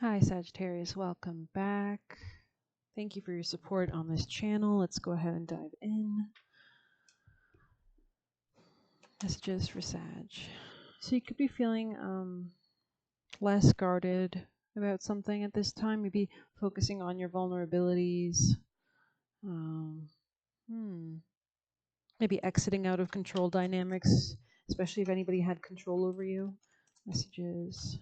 Hi, Sagittarius. Welcome back. Thank you for your support on this channel. Let's go ahead and dive in. Messages for Sag. So you could be feeling less guarded about something at this time. Maybe focusing on your vulnerabilities. Um, hmm. Maybe exiting out of control dynamics, especially if anybody had control over you. Messages.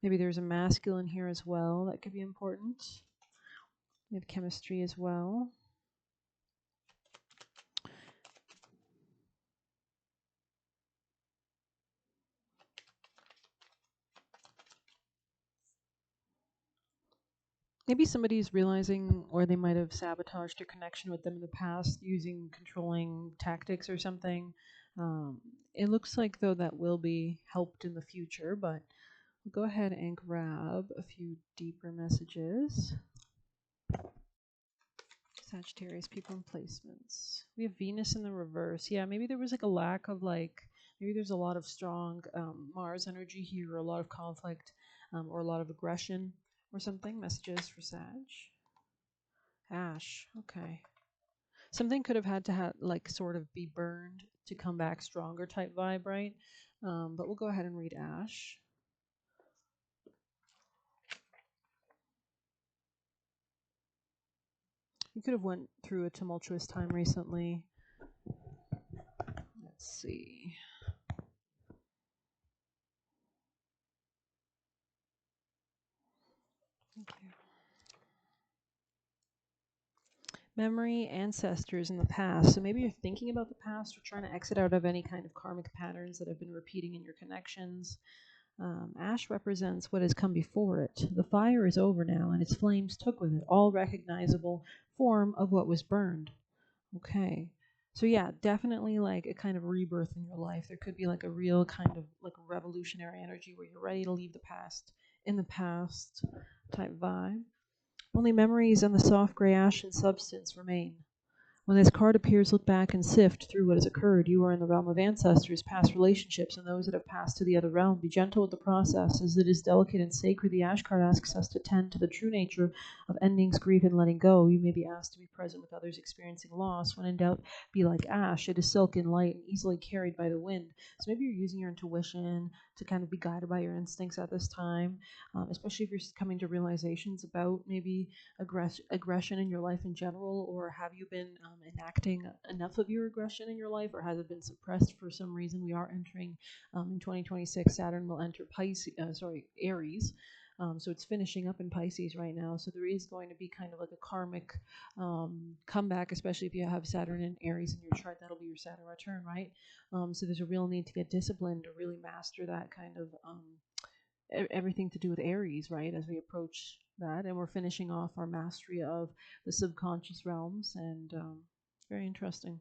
Maybe there's a masculine here as well. That could be important. We have chemistry as well. Maybe somebody's realizing, or they might have sabotaged your connection with them in the past using controlling tactics or something. It looks like, though, that will be helped in the future, but we'll go ahead and grab a few deeper messages. Sagittarius, people and placements. We have Venus in the reverse. Yeah, maybe there was like a lack of maybe there's a lot of strong Mars energy here, or a lot of conflict, or a lot of aggression or something. Messages for Sag. Ash, okay. Something could have had to sort of be burned to come back stronger type vibe, right? But we'll go ahead and read Ash. You could have went through a tumultuous time recently. Let's see. Okay. Memory, ancestors in the past. So maybe you're thinking about the past or trying to exit out of any kind of karmic patterns that have been repeating in your connections. Ash represents what has come before it. The fire is over now, and its flames took with it all recognizable form of what was burned. Okay. So yeah, definitely like a kind of rebirth in your life. There could be like a real kind of like revolutionary energy where you're ready to leave the past in the past type vibe. Only memories and the soft gray ashen substance remain. When this card appears, look back and sift through what has occurred. You are in the realm of ancestors, past relationships, and those that have passed to the other realm. Be gentle with the process, as it is delicate and sacred. The Ash card asks us to tend to the true nature of endings, grief, and letting go. You may be asked to be present with others experiencing loss. When in doubt, be like ash. It is silken, light, and easily carried by the wind. So maybe you're using your intuition to kind of be guided by your instincts at this time, especially if you're coming to realizations about maybe aggression in your life in general, or have you been enacting enough of your aggression in your life, or has it been suppressed for some reason? We are entering in 2026. Saturn will enter Aries. So it's finishing up in Pisces right now. So there is going to be kind of like a karmic comeback, especially if you have Saturn in Aries in your chart. That'll be your Saturn return, right? So there's a real need to get disciplined to really master that kind of everything to do with Aries, right? As we approach that, and we're finishing off our mastery of the subconscious realms, and very interesting.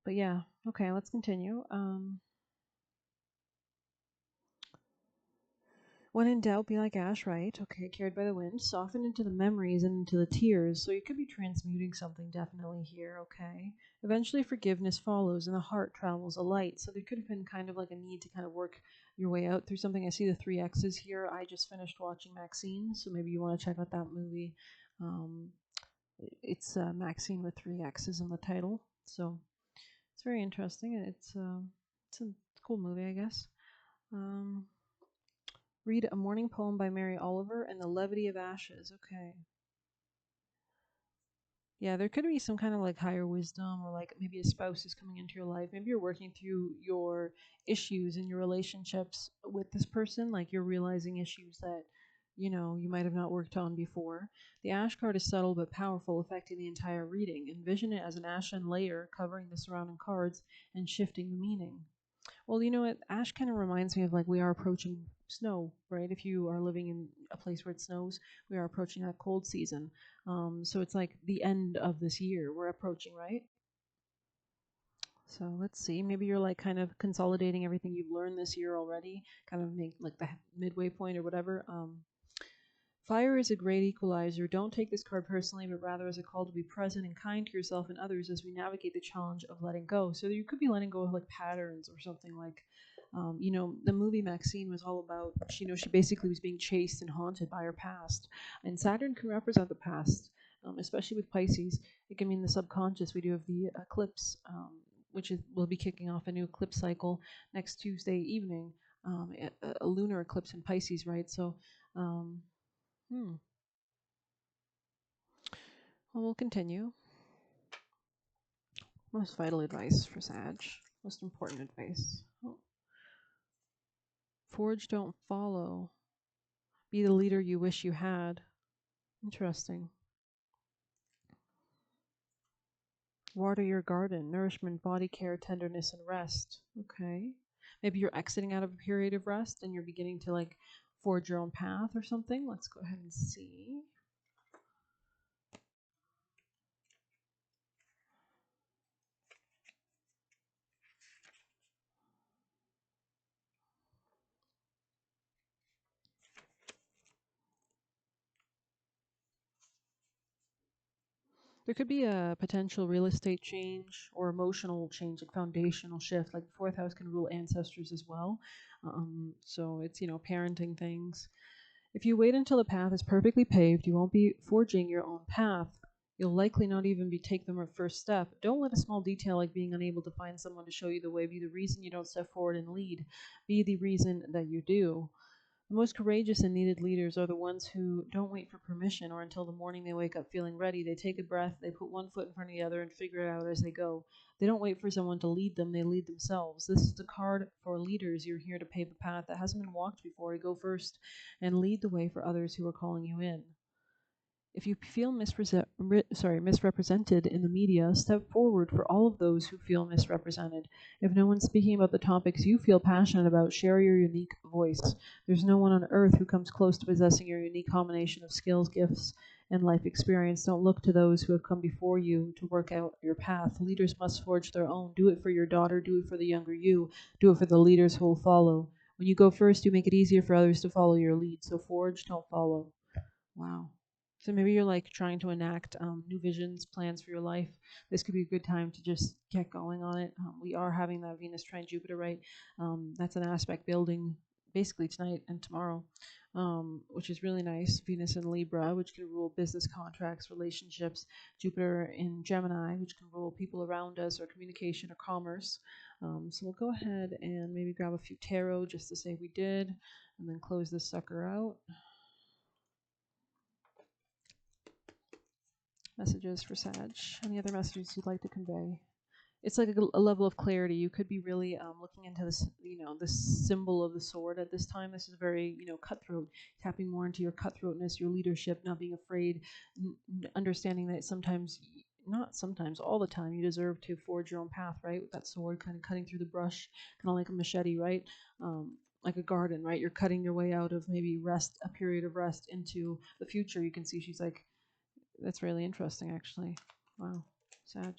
But yeah, okay, let's continue. When in doubt, be like ash, right? Okay, carried by the wind, soften into the memories and into the tears. So you could be transmuting something definitely here, okay? Eventually, forgiveness follows and the heart travels a light. So there could have been kind of like a need to kind of work your way out through something. I see the three X's here. I just finished watching Maxine, so maybe you want to check out that movie. Um, it's Maxine with three X's in the title. So it's very interesting. It's a cool movie, I guess. Um, Read A Morning Poem by Mary Oliver and The Levity of Ashes. Okay. Yeah, there could be some kind of like higher wisdom, or like maybe a spouse is coming into your life. Maybe you're working through your issues in your relationships with this person. Like you're realizing issues that, you might have not worked on before. The ash card is subtle but powerful, affecting the entire reading. Envision it as an ashen layer covering the surrounding cards and shifting the meaning. Well, you know what? Ash kind of reminds me of like we are approaching snow, right? If you are living in a place where it snows, we are approaching that cold season. So it's like the end of this year we're approaching, right? So let's see. Maybe you're like kind of consolidating everything you've learned this year already, kind of make like the midway point or whatever. Fire is a great equalizer. Don't take this card personally, but rather as a call to be present and kind to yourself and others as we navigate the challenge of letting go. So you could be letting go of like patterns or something like The movie Maxine was all about, she basically was being chased and haunted by her past. And Saturn can represent the past, especially with Pisces. It can mean the subconscious. We do have the eclipse, which will be kicking off a new eclipse cycle next Tuesday evening, a lunar eclipse in Pisces, right? So, um, hmm. Well, we'll continue. Most vital advice for Sag. Most important advice. Oh. Forge, don't follow. Be the leader you wish you had. Interesting. Water your garden. Nourishment, body care, tenderness, and rest. Okay. Maybe you're exiting out of a period of rest and you're beginning to like forge your own path or something. Let's go ahead and see. There could be a potential real estate change or emotional change, like foundational shift. Like the fourth house can rule ancestors as well. So it's, parenting things. If you wait until the path is perfectly paved, you won't be forging your own path. You'll likely not even be take the first step. Don't let a small detail like being unable to find someone to show you the way be the reason you don't step forward and lead. Be the reason that you do. The most courageous and needed leaders are the ones who don't wait for permission or until the morning they wake up feeling ready. They take a breath, they put one foot in front of the other, and figure it out as they go. They don't wait for someone to lead them, they lead themselves. This is the card for leaders. You're here to pave a path that hasn't been walked before. To go first and lead the way for others who are calling you in. If you feel misrepresented in the media, step forward for all of those who feel misrepresented. If no one's speaking about the topics you feel passionate about, share your unique voice. There's no one on earth who comes close to possessing your unique combination of skills, gifts, and life experience. Don't look to those who have come before you to work out your path. Leaders must forge their own. Do it for your daughter, do it for the younger you, do it for the leaders who will follow. When you go first, you make it easier for others to follow your lead. So forge, don't follow. Wow. So maybe you're like trying to enact new visions, plans for your life. This could be a good time to just get going on it. We are having that Venus trine Jupiter, right? That's an aspect building basically tonight and tomorrow, which is really nice. Venus in Libra, which can rule business contracts, relationships. Jupiter in Gemini, which can rule people around us or communication or commerce. So we'll go ahead and maybe grab a few tarot just to say we did, and then close this sucker out. Messages for Sag. Any other messages you'd like to convey? It's like a level of clarity. You could be really looking into this, this symbol of the sword at this time. This is very, cutthroat, tapping more into your cutthroatness, your leadership, not being afraid, understanding that sometimes, not sometimes, all the time, you deserve to forge your own path, right? With that sword kind of cutting through the brush, kind of like a machete, right? Like a garden, right? You're cutting your way out of maybe a period of rest into the future. You can see she's like, that's really interesting, actually. Wow, Sag.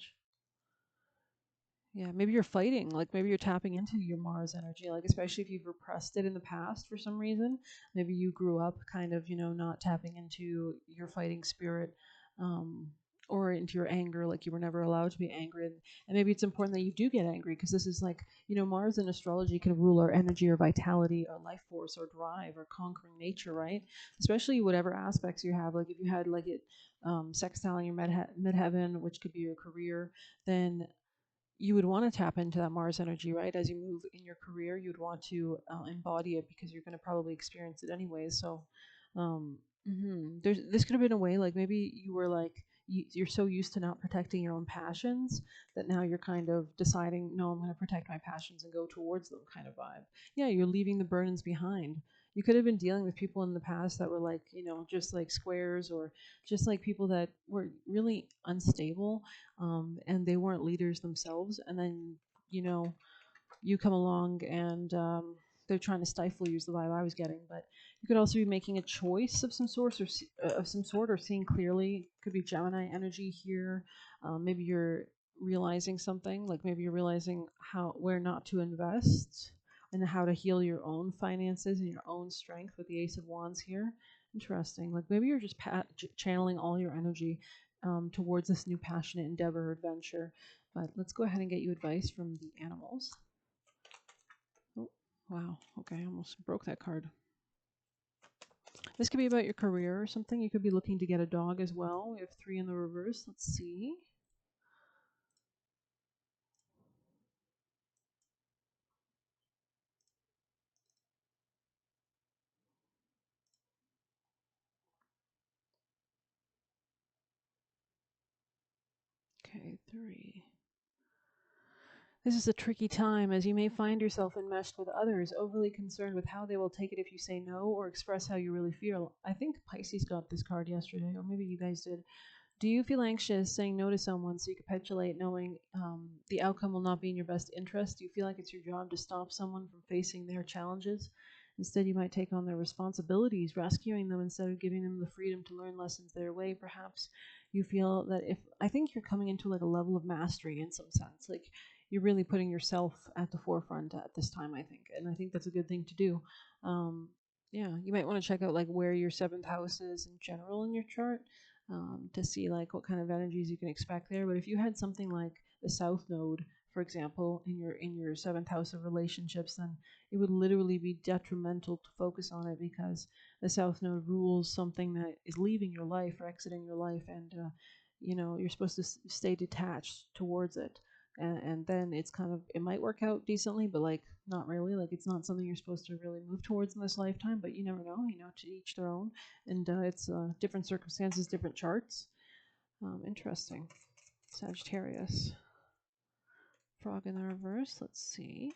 Yeah, maybe you're fighting, like maybe you're tapping into your Mars energy, like especially if you've repressed it in the past for some reason. Maybe you grew up kind of, not tapping into your fighting spirit, um, or into your anger, like you were never allowed to be angry. And maybe it's important that you do get angry because this is like, Mars in astrology can rule our energy or vitality or life force or drive or conquering nature, right? Especially whatever aspects you have. Like if you had like it sextile in your midheaven, which could be your career, then you would want to tap into that Mars energy, right? As you move in your career, you'd want to embody it because you're going to probably experience it anyways. So, um, this could have been a way, like maybe you were like you're so used to not protecting your own passions that now you're kind of deciding, no, I'm going to protect my passions and go towards them, kind of vibe. Yeah, you're leaving the burdens behind. You could have been dealing with people in the past that were like, just like squares or just like people that were really unstable, and they weren't leaders themselves. And then, you know, you come along and they're trying to stifle you is the vibe I was getting. But you could also be making a choice of some sort or seeing clearly. Could be Gemini energy here. Maybe you're realizing something, like maybe you're realizing where not to invest and how to heal your own finances and your own strength with the Ace of Wands here. Interesting. Like maybe you're just channeling all your energy towards this new passionate endeavor or adventure. But let's go ahead and get you advice from the animals. Oh, Wow. Okay, I almost broke that card. This could be about your career or something. You could be looking to get a dog as well. We have 3 in the reverse. Let's see. Okay, 3. This is a tricky time as you may find yourself enmeshed with others, overly concerned with how they will take it if you say no or express how you really feel. I think Pisces got this card yesterday, or maybe you guys did. Do you feel anxious saying no to someone so you capitulate knowing the outcome will not be in your best interest? Do you feel like it's your job to stop someone from facing their challenges? Instead, you might take on their responsibilities, rescuing them instead of giving them the freedom to learn lessons their way. Perhaps you feel that if I think you're coming into like a level of mastery in some sense, like you're really putting yourself at the forefront at this time, I think, and I think that's a good thing to do. Um, yeah, you might want to check out like where your seventh house is in general in your chart to see like what kind of energies you can expect there. But if you had something like the South Node, for example, in your seventh house of relationships, then it would literally be detrimental to focus on it because the South Node rules something that is leaving your life or exiting your life, and you're supposed to stay detached towards it. And then it's kind of it might work out decently, but like not really. Like it's not something you're supposed to really move towards in this lifetime. But you never know. To each their own, and it's different circumstances, different charts. Interesting. Sagittarius. Frog in the reverse. Let's see.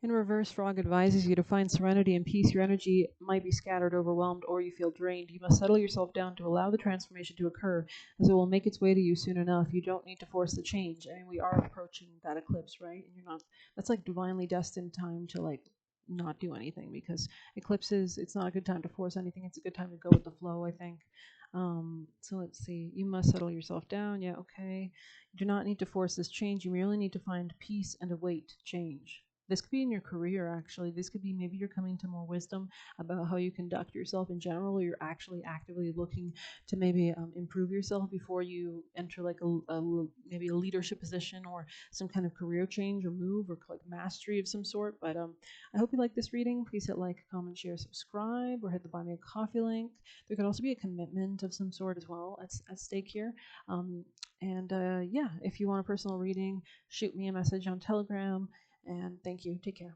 In reverse, Frog advises you to find serenity and peace. Your energy might be scattered, overwhelmed, or you feel drained. You must settle yourself down to allow the transformation to occur, as it will make its way to you soon enough. You don't need to force the change. I mean, we are approaching that eclipse, right? And you're not, that's like divinely destined time to like not do anything because eclipses, it's not a good time to force anything. It's a good time to go with the flow, I think. So let's see. You must settle yourself down. Yeah, okay. You do not need to force this change. You merely need to find peace and await change. This could be in your career, actually. This could be maybe you're coming to more wisdom about how you conduct yourself in general, or you're actually actively looking to maybe improve yourself before you enter like maybe a leadership position or some kind of career change or move or like mastery of some sort. But I hope you like this reading. Please hit like, comment, share, subscribe, or hit the Buy Me a Coffee link. There could also be a commitment of some sort as well at stake here. And yeah, if you want a personal reading, shoot me a message on Telegram. And thank you. Take care.